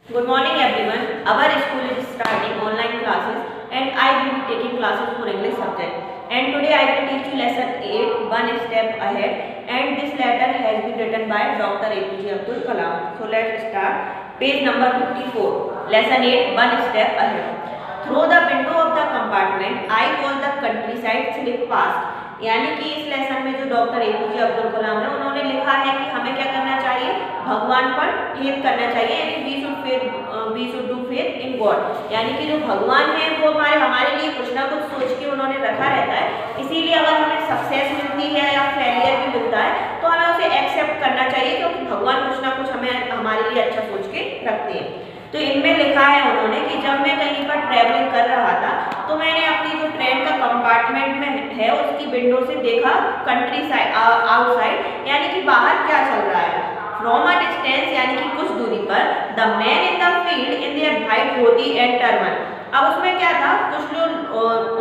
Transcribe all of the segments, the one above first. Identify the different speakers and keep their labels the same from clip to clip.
Speaker 1: Good morning everyone. Our school is starting online classes and I will be taking classes for English subject. And today I will teach you lesson 8, one step ahead. And this letter has been written by Dr. APJ Abdul Kalam. So let's start. Page number 54. Lesson 8, one step ahead. Through the window of the compartment, I watched the countryside slip past. यानी कि इस lesson में जो doctor APJ Abdul Kalam है उन्होंने लिखा है कि हमें क्या करना चाहिए, भगवान पर फेथ करना चाहिए, यानी we should do faith in God. यानी कि जो भगवान है वो हमारे लिए कुछ ना कुछ सोच के उन्होंने रखा रहता है। इसीलिए अगर हमें सक्सेस मिलती है या फेलियर भी मिलता है तो हमें उसे एक्सेप्ट करना चाहिए, क्योंकि भगवान कुछ ना कुछ हमें हमारे लिए अच्छा सोच के रखते हैं। तो इनमें लिखा है उन्होंने कि जब मैं कहीं पर ट्रैवलिंग कर रहा था तो मैंने अपनी जो ट्रेन का कंपार्टमेंट में है उसकी विंडो से देखा कंट्री साइड आउटसाइड, यानी कि बाहर क्या चल रहा है। फ्रॉम अ डिस्टेंस यानी कि कुछ दूरी पर, the man in the field in their white dhoti and turban. अब उसमें क्या था, कुछ लोग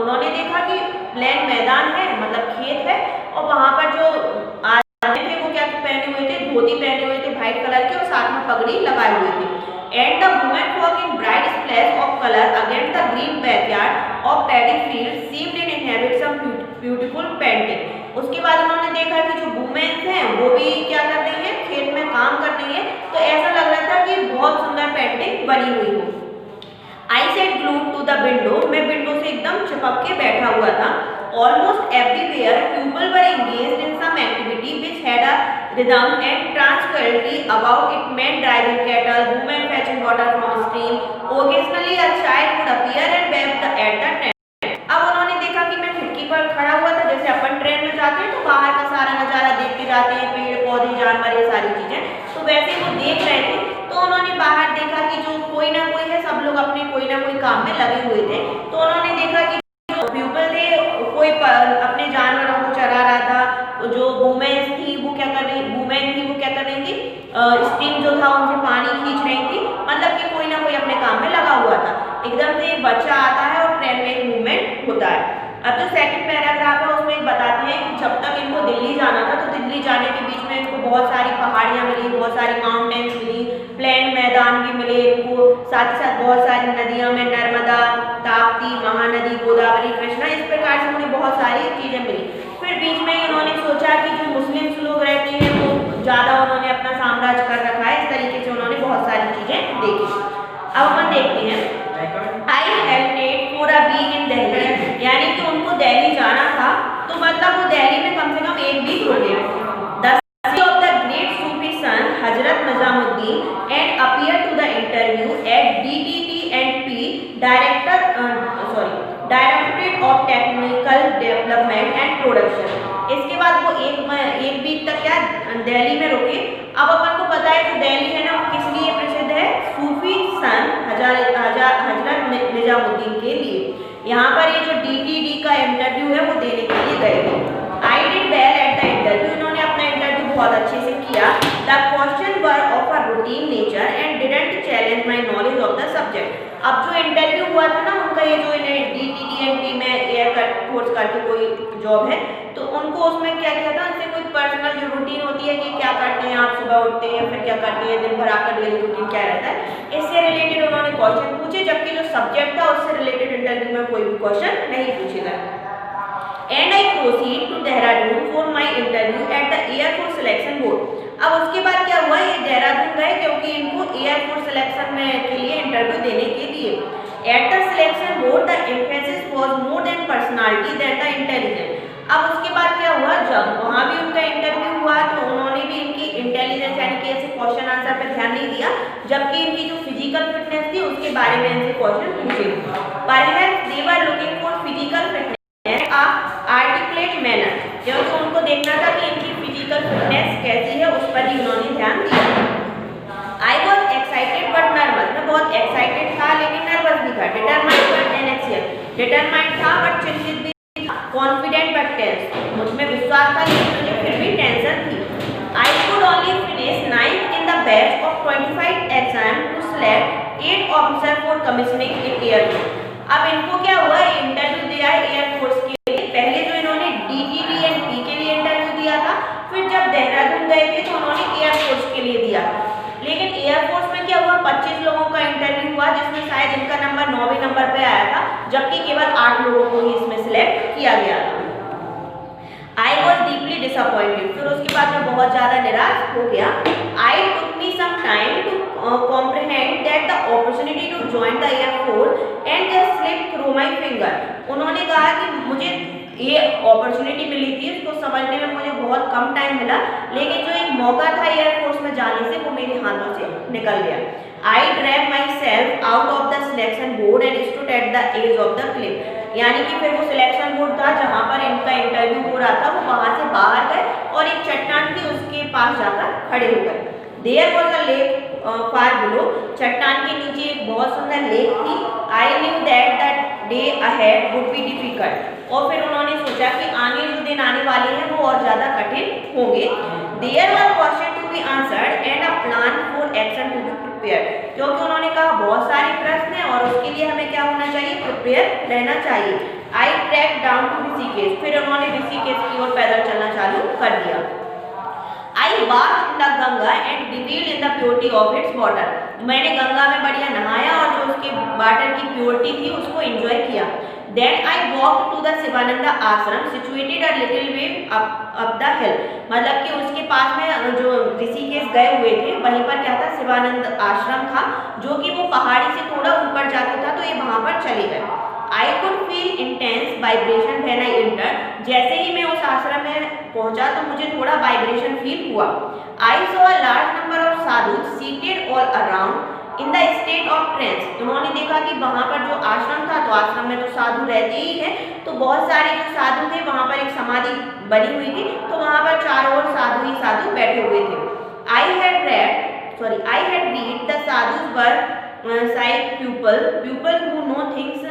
Speaker 1: उन्होंने देखा कि प्लेन मैदान है, मतलब खेत है, और वहां पर जो आदमी थे वो क्या पहने हुए थे, धोती पहने हुए थे व्हाइट कलर के और साथ में पगड़ी लगाए हुए थे। And the woman walked in bright splash of color against the green backyard of paddy field seemed to inhabit some beautiful painting. उसके बाद उन्होंने देखा कि जो वुमेन्स हैं वो भी क्या कर रही हैं, खेत में काम कर रही हैं, तो ऐसा लग रहा था कि बहुत सुंदर पेंटिंग बनी हुई हो। I sat glued to the window, मैं विंडो से एकदम चिपक के बैठा हुआ था। Almost everywhere people were engaged in some activity which had a rhythm and tranquility about it. Men driving cattle, women fetching water from stream. Occasionally a child would appear and wave at the train. अब उन्होंने देखा कि मैं खिड़की पर खड़ा हुआ था, जैसे अपन ट्रेन में जाते हैं तो बाहर का सारा नज़ारा देखते जाते हैं, पेड़ पौधे जानवर ये सारी चीजें, तो वैसे वो देख रहे थे। तो उन्होंने बाहर देखा कि जो कोई ना कोई है, सब लोग अपने कोई ना कोई काम में लगे हुए थे। तो उन्होंने देखा कि जो पीपल थे कोई अपने जानवरों को चरा रहा था, जो वुमेन्स थी वो क्या कर रही थी, स्टीम जो था उनसे पानी खींच रही थी, मतलब कि कोई ना कोई अपने काम में लगा हुआ था। एकदम से एक बच्चा आता है और ट्रेन में एक मूवमेंट होता है। अब जो सेकंड पैराग्राफ है उसमें बताते हैं कि जब तक इनको दिल्ली जाना था तो दिल्ली जाने के बीच में इनको बहुत सारी पहाड़ियाँ मिली, बहुत सारी माउंटेन्स मिली, प्लेन मैदान भी मिले इनको, साथ ही साथ बहुत सारी नदियाँ में नर्मदा, ताप्ती, महानदी, गोदावरी, कृष्णा, इस प्रकार से उन्हें बहुत सारी चीज़ें मिली। फिर बीच में इन्होंने सोचा कि जो मुस्लिम्स लोग रहते हैं वो ज़्यादा उन्होंने अपना साम्राज्य कर रखा है, इस तरीके से उन्होंने बहुत सारी चीज़ें देखी। अब अपन देखते हैं I hesitate for a week in Delhi, यानी कि उनको दिल्ली जाना था, तो मतलब वो दिल्ली में कम से कम एक वीक रुके। The city of the great Sufi son Hazrat Nizamuddin and appeared to the interview at DTTNP Directorate of Technical Development and Production. इसके बाद वो एक वीक तक क्या दिल्ली में रुके। अब अपन को पता है कि दिल्ली है ना किस लिए प्रसिद्ध है, सूफी सन हजरत निजामुद्दीन के लिए। यहाँ पर ये जो DTD का इंटरव्यू है वो देने के लिए गए थे। I did well at the interview, इन्होंने अपना इंटरव्यू बहुत अच्छे से किया। The questions were of a routine nature and didn't challenge my knowledge of the subject. अब जो इंटरव्यू हुआ था ना उनका, ये जो इन्हें DTTNP में एयर कट कोर्स करके कोई जॉब है, तो उनको उसमें क्या किया था, उनसे कोई पर्सनल जो रूटीन होती है कि क्या करते हैं आप, सुबह उठते हैं फिर क्या करते हैं, दिन भर आपका डेली रूटीन क्या रहता है, इससे रिलेटेड उन्होंने क्वेश्चन पूछे, जबकि जो सब्जेक्ट था उससे रिलेटेड इंटरव्यू में कोई भी क्वेश्चन नहीं पूछे गए। And I proceed to Dehradun for my interview at the Air Force Selection Board. अब उसके बाद क्या हुआ, ये देहरादून गए क्योंकि इनको एयर फोर्स सिलेक्शन में के लिए इंटरव्यू देने के लिए। At the selection board, the emphasis was more than personality than the intelligence. अब उसके बाद क्या हुआ, जब वहाँ भी उनका इंटरव्यू हुआ तो उन्होंने भी इनकी इंटेलिजेंस यानी कि ऐसे क्वेश्चन आंसर पर ध्यान नहीं दिया, जबकि इनकी जो फिजिकल फिटनेस थी उसके बारे में इनसे क्वेश्चन पूछे। Perhaps they were looking for physical fitness articulate manner, क्योंकि उनको देखना था कि इनकी फिजिकल फिटनेस कैसी है, उस पर ही उन्होंने ध्यान दिया। I was excited but nervous, मैं बहुत एक्साइटेड था लेकिन नर्वस भी था। डिटरमाइंड बट एनेक्सियस, डिटरमाइंड था बट चिंतित भी था। कॉन्फिडेंट बट टेंस, मुझ में विश्वास था लेकिन मुझे फिर भी टेंशन थी। I could only finish 9th in the batch of 25 exam to select 8 officer for commissioning in Air Force. अब इनको क्या हुआ, इंटरव्यू दिया है एयर फोर्स के लिए। पहले जो इन्होंने DTTNP के लिए इंटरव्यू दिया था, फिर जब देहरादून गए थे तो उन्होंने एयर फोर्स के लिए दिया था। लेकिन एयर फोर्स में क्या हुआ, 25 लोगों का शायद इनका नंबर 9वें नंबर पे आया था, जबकि केवल 8 लोगों को ही इसमें सिलेक्ट किया गया था। I was deeply disappointed. फिर उसके बाद मैं बहुत ज़्यादा निराश हो गया। I took me some time to comprehend that the opportunity to join the Air Force and just slipped through my finger. उन्होंने कहा कि मुझे ये अपॉर्चुनिटी मिली थी, उसको समझने में मुझे बहुत कम टाइम मिला, लेकिन जो एक मौका था एयरफोर्स में जाने से वो मेरे हाथों से निकल गया। I dragged myself out of the selection board and stood at the edge of the cliff. यानी कि फिर वो सिलेक्शन बोर्ड था जहाँ पर इनका इंटरव्यू हो रहा था, वो वहाँ से बाहर गए और एक चट्टान थी उसके पास जाकर खड़े हो गए। There was a lake far below. चट्टान के नीचे एक बहुत सुंदर लेक थी। I knew that the day ahead would be difficult. और फिर उन्होंने सोचा कि आगे जो दिन आने वाले हैं वो और ज़्यादा कठिन होंगे। There were questions to be answered and a plan for action to be prepared. क्योंकि उन्होंने कहा बहुत सारे प्रश्न हैं और उसके लिए हमें क्या होना चाहिए, प्रिपेयर रहना चाहिए। I trekked down to Rishikesh. फिर उन्होंने ऋषिकेश की ओर पैदल चलना चालू कर दिया। I bathed in the Ganga and reveled in the purity of its water. मैंने गंगा में बढ़िया नहाया और जो उसके वाटर की प्योरिटी थी उसको एंजॉय किया। Then I walked to the Shivanand आश्रम situated a little way up the hill. मतलब कि उसके पास में जो ऋषिकेश गए हुए थे वहीं पर क्या था, शिवानंद आश्रम था, जो कि वो पहाड़ी से थोड़ा ऊपर जाता था, तो ये वहाँ पर चले गए। I could feel intense vibration when I entered. जैसे ही मैं उस आश्रम में पहुंचा तो मुझे थोड़ा वाइब्रेशन फील हुआ। I saw a large number of sadhus seated all around in the state of trance. उन्होंने देखा कि वहाँ पर जो आश्रम था, तो आश्रम में तो साधु रहते ही हैं, तो बहुत सारे जो साधु थे वहाँ पर एक समाधि बनी हुई थी, तो वहाँ पर चारों ओर साधु ही साधु बैठे हुए थे। I had read the sadhus were psychic people who know things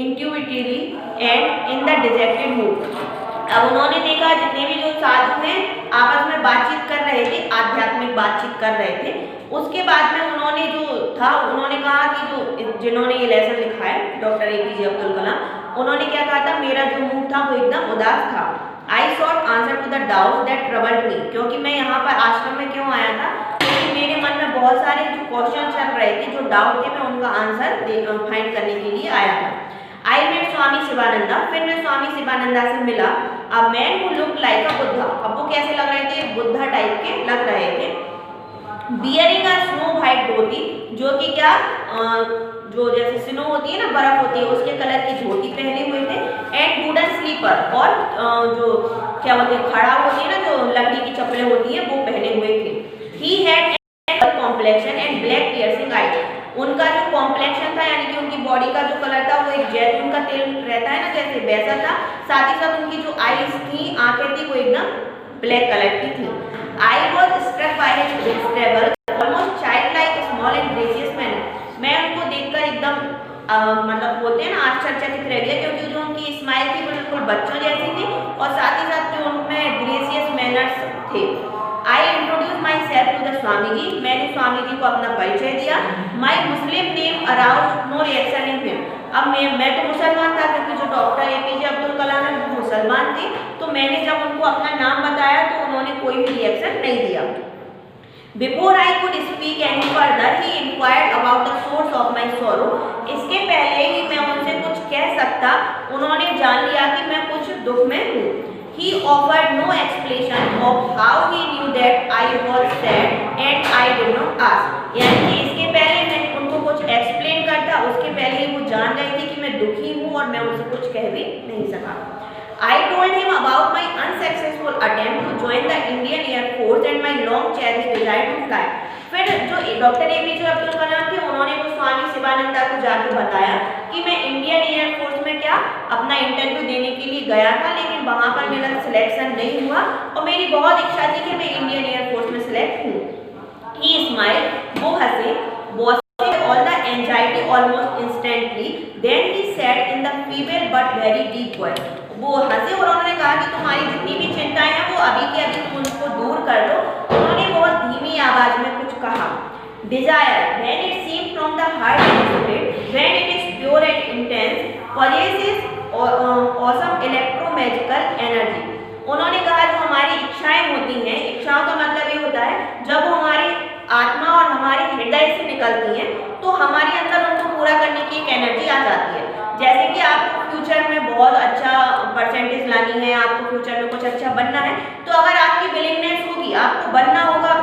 Speaker 1: intuitively and in the dejected mood. अब उन्होंने देखा जितने भी जो साधु हैं आपस में बातचीत कर रहे थे, आध्यात्मिक बातचीत कर रहे थे। उसके बाद में उन्होंने जो था, उन्होंने कहा कि जो जिन्होंने ये लेसन लिखा है डॉक्टर APJ अब्दुल कलाम, उन्होंने क्या कहा था, मेरा जो मूड था वो एकदम उदास था। I sought answer to the doubts that troubled me. क्योंकि मैं यहाँ पर आश्रम में क्यों आया था, क्योंकि मेरे मन में बहुत सारे जो क्वेश्चन चल रहे थे, जो डाउट थे, मैं उनका आंसर फाइंड करने के लिए आया था। I met स्वामी शिवानंदा। फिर मैं स्वामी शिवानंदा से मिला। A man who looked like a Buddha. अब वो कैसे लग रहे थे, बुद्धा टाइप के लग रहे थे। Wearing a snow white धोती, जो कि क्या जो जैसे स्नो होती है ना, बर्फ होती है, उसके कलर की धोती पहने हुए थे। एंड वुडन स्लीपर, और जो क्या बोलते हैं, खड़ा होती है ना, जो लकड़ी की चप्पलें होती है, वो पहने हुए थे। He had complexion and black piercing eyes. उनका जो कॉम्प्लेक्शन था, यानी कि उनकी बॉडी का जो कलर था वो एक जैतून का तेल रहता है ना, जैसे वैसा था। साथ ही साथ उनकी जो आईज थी, आंखें थी, वो एकदम ब्लैक कलर की थी। I was struck by his stable, almost childlike, small and gracious manner. मैं उनको देखकर एकदम मतलब बोलते हैं ना, आश्चर्यचकित रह गया, क्योंकि जो उनकी स्माइल थी बिल्कुल बच्चों जैसी थी, और साथ ही साथ जो उनमें ग्रेसियस मैनर्स थे। I introduced myself to the Swami ji. मैंने स्वामी जी को अपना परिचय दिया। My Muslim name aroused no reaction in him. अब मैं तो मुसलमान था, क्योंकि जो डॉक्टर APJ अब्दुल कलाम है वो मुसलमान थे, तो मैंने जब उनको अपना नाम बताया तो उन्होंने कोई भी रिएक्शन नहीं दिया। Before I could speak any further, he inquired about the source of my sorrow. इसके पहले ही मैं उनसे कुछ कह सकता, उन्होंने जान लिया कि मैं कुछ दुख में हूँ। He offered no explanation of how he knew that I was sad and I did not ask. यानी कि इसके पहले मैं उनको कुछ एक्सप्लेन करता, उसके पहले ही वो जान गए थे कि मैं दुखी हूँ, और मैं उनसे कुछ कह भी नहीं सका। I told him about my unsuccessful attempt to join the Indian Air Force and my long cherished desire to fly. फिर जो डॉक्टर APJ अब्दुल कलाम थे, उन्होंने वो स्वामी शिवानंदा को जाकर बताया कि मैं इंडियन एयरफोर्स में क्या अपना इंटरव्यू देने के लिए गया था, लेकिन वहाँ पर मेरा सिलेक्शन नहीं हुआ, और मेरी बहुत इच्छा थी कि मैं इंडियन एयरफोर्स में सिलेक्ट हूँ। He smiled, वो हंसे, washing all the anxiety almost instantly. Then he said in the feeble but very deep voice. वो हंसे और उन्होंने कहा कि तुम्हारी जितनी भी चिंताएं हैं वो अभी के अभी तुम उनको दूर कर लो। उन्होंने बहुत धीमी आवाज में कुछ कहा। Desire, when it seems from the heart and spirit, when it is pure and intense, possesses awesome electromagical energy. उन्होंने कहा जो हमारी इच्छाएं होती हैं, इच्छाओं का मतलब ये होता है जब वो हमारी आत्मा और हमारे हृदय से निकलती हैं, तो हमारे अंदर उनको पूरा करने जाती है। जैसे कि आपको फ्यूचर में बहुत अच्छा परसेंटेज लानी है, आपको फ्यूचर में कुछ अच्छा बनना है, तो अगर आपकी विलिंगनेस होगी, आपको बनना होगा,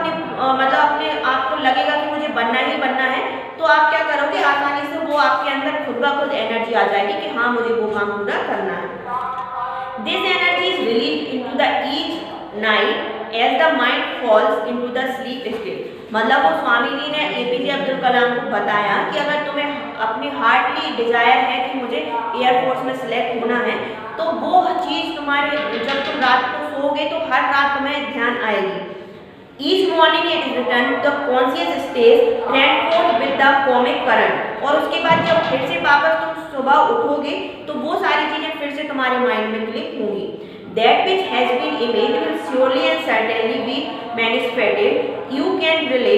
Speaker 1: मतलब अपने आपको लगेगा कि मुझे बनना ही बनना है, तो आप क्या करोगे, आसानी से वो आपके अंदर खुद ब खुद एनर्जी आ जाएगी कि हाँ मुझे वो काम पूरा करना है। This energy is release into the each night as the mind falls into the sleep state. मतलब वो स्वामी जी ने एपीजे अब्दुल कलाम को बताया कि अगर तुम्हें अपनी हार्टली डिजायर है कि मुझे एयरफोर्स में सिलेक्ट होना है, तो वो चीज़ तुम्हारे, जब तुम रात को सोओगे तो हर रात तुम्हें ध्यान आएगी। Each morning it is returned to the conscious state transport with the cosmic current। और उसके बाद जब फिर से वापस तुम सुबह उठोगे तो वो सारी चीजें फिर से तुम्हारे माइंड में क्लिक होंगी। That which has been imaged will surely and certainly be manifested. You can rely,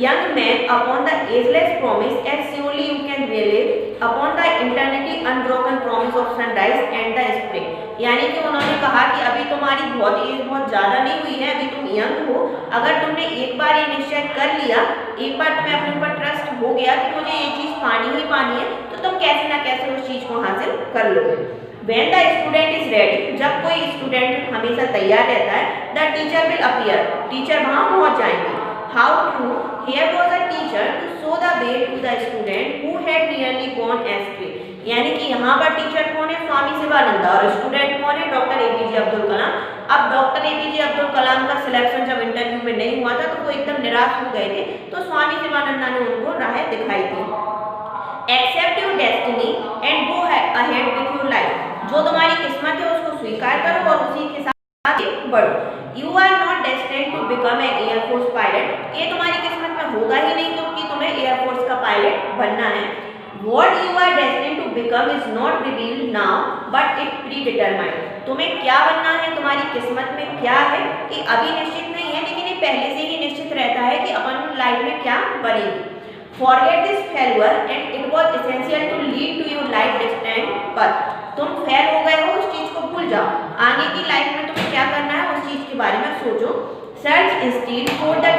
Speaker 1: young man, upon the ageless promise, as surely you can rely upon the eternity unbroken promise of sunrise and the spring। यानी कि उन्होंने कहा कि अभी तुम्हारी बहुत ज़्यादा नहीं हुई है, अभी तुम यंग हो, अगर तुमने एक बार ये निश्चय कर लिया, एक बार तुम्हें अपने ऊपर ट्रस्ट हो गया कि मुझे ये चीज़ पानी ही पानी है, तो तुम कैसे ना कैसे उस चीज़ को हासिल कर लोगे। When the student is ready, जब कोई स्टूडेंट हमेशा तैयार रहता है, the teacher will appear, teacher वहाँ पहुँच जाएंगे। How true, here was a teacher to show the way to the student who had nearly gone astray। यानी कि यहाँ पर टीचर कौन है, स्वामी शिवानंद, और स्टूडेंट कौन है, डॉक्टर एपीजे अब्दुल कलाम। अब डॉक्टर एपीजे अब्दुल कलाम का सिलेक्शन जब इंटरव्यू में नहीं हुआ था तो वो एकदम निराश हो गए थे, तो स्वामी शिवानंदा ने उनको राह दिखाई थी। Accept your destiny and go ahead with your life। जो तुम्हारी किस्मत है उसको स्वीकार करो और उसी के साथ आगे बढ़ो। You are not destined to become an Air Force pilot। ये तुम्हारी किस्मत में होगा ही नहीं तो कि तुम्हें एयरफोर्स का पायलट बनना है। What you are destined to become is not revealed now, but it predetermined। तुम्हें क्या बनना है, तुम्हारी किस्मत में क्या है, ये अभी निश्चित नहीं है, लेकिन ये पहले से ही निश्चित रहता है कि अपन लाइफ में क्या बनेगी। Forget this failure and it was essential to lead to your life destined path। तुम फेल हो गए हो, उस चीज को भूल जाओ, आगे की लाइफ में तुम्हें क्या करना है उस चीज के बारे में सोचो। Search instead for the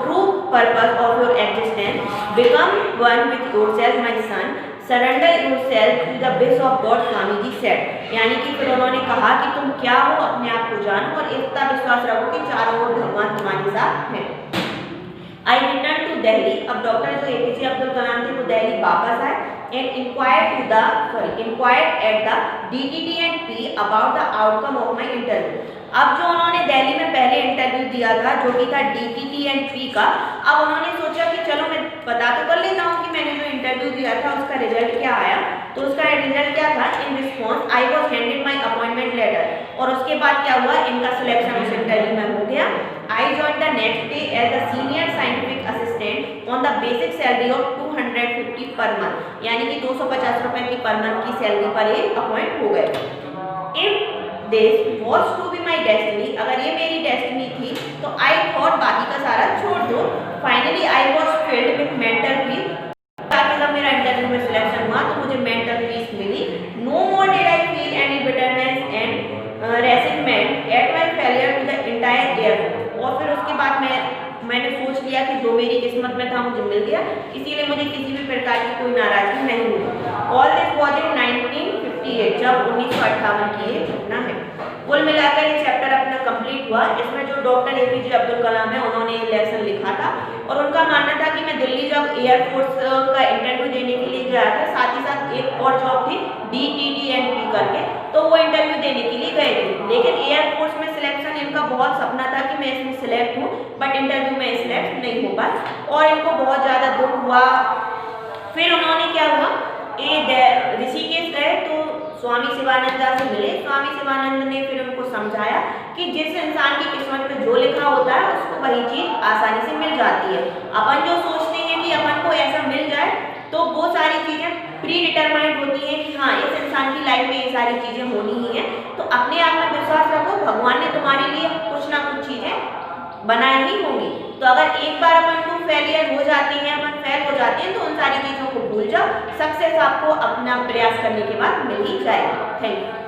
Speaker 1: true purpose of your existence। Become one with yourself, my son। Surrender yourself to the wish of God, Swami ji said। यानी कि फिर उन्होंने कहा कि तुम क्या हो, अपने आप को जानो और इतना विश्वास रखो कि चारों ओर भगवान तुम्हारे साथ हैं। I returned to Delhi। अब डॉक्टर जो एपीजे अब्दुल कलाम थे वो दिल्ली वापस आए and inquired at the DTT&P about the outcome of my interview। अब जो उन्होंने दिल्ली में पहले इंटरव्यू दिया था जो कि था DTT&P का, अब उन्होंने सोचा कि चलो मैं पता तो कर लेता हूँ कि मैंने जो इंटरव्यू दिया था उसका रिजल्ट क्या आया। तो उसका रिजल्ट क्या था, in response I was handed my appointment letter. और उसके बाद क्या हुआ, इनका सिलेक्शन उस इंटरव्यू में हो गया। I join the next day as the senior scientific assistant on the basic salary of 250 per month. यानी कि 250 रुपए की पर मंथ की सैलरी पर ये अपॉइंट हो गए। If this was to be my destiny, अगर ये मेरी डेस्टिनी थी तो आई थॉट बाकी का सारा छोड़ दो। Finally I was filled with mental peace. ताकि जब मेरा इंटरव्यू में सिलेक्शन हुआ तो मुझे मेंटल पीस मिली। No more did I feel any bitterness and resignment at my failure to the entire air force. और फिर उसके बाद मैंने सोच लिया कि जो मेरी किस्मत में था मुझे मिल गया, इसीलिए मुझे किसी भी प्रकार की कोई नाराजगी नहीं हुई। ऑल दिस वॉज इन 1958, जब 1958 की ये घटना है। कुल मिलाकर ये चैप्टर अपना कंप्लीट हुआ। इसमें जो डॉक्टर एपीजे अब्दुल कलाम है उन्होंने ये लेसन लिखा था और उनका मानना था कि मैं दिल्ली जब एयरफोर्स का इंटरव्यू देने के लिए गया था, साथ ही साथ एक और जॉब थी DTT&P करके, तो वो इंटरव्यू देने के लिए गए थे। लेकिन एयरफोर्स में सिलेक्शन इनका बहुत सपना था कि मैं इसमें सिलेक्ट हूँ, बट इंटरव्यू में सिलेक्ट नहीं हो पाया और इनको बहुत ज़्यादा दुख हुआ। फिर उन्होंने क्या हुआ, ऋषिकेश गए तो स्वामी शिवानंदा से मिले। स्वामी शिवानंद ने फिर उनको समझाया कि जिस इंसान की किस्मत में जो लिखा होता है उसको वही चीज़ आसानी से मिल जाती है। अपन जो सोचते हैं कि अपन को ऐसा मिल जाए तो वो सारी चीज़ें प्री डिटरमाइंड होती हैं कि हाँ इस इंसान की लाइफ में ये सारी चीज़ें होनी ही हैं। तो अपने आप में विश्वास रखो, भगवान ने तुम्हारे लिए कुछ ना कुछ चीज़ें बनाई ही होंगी। तो अगर एक बार अपन को फेलियर हो जाते हैं, अपन फेल हो जाते हैं, तो उन सारी चीज़ों को भूल जाओ। सक्सेस आपको अपना प्रयास करने के बाद मिल ही जाएगी। Thank you.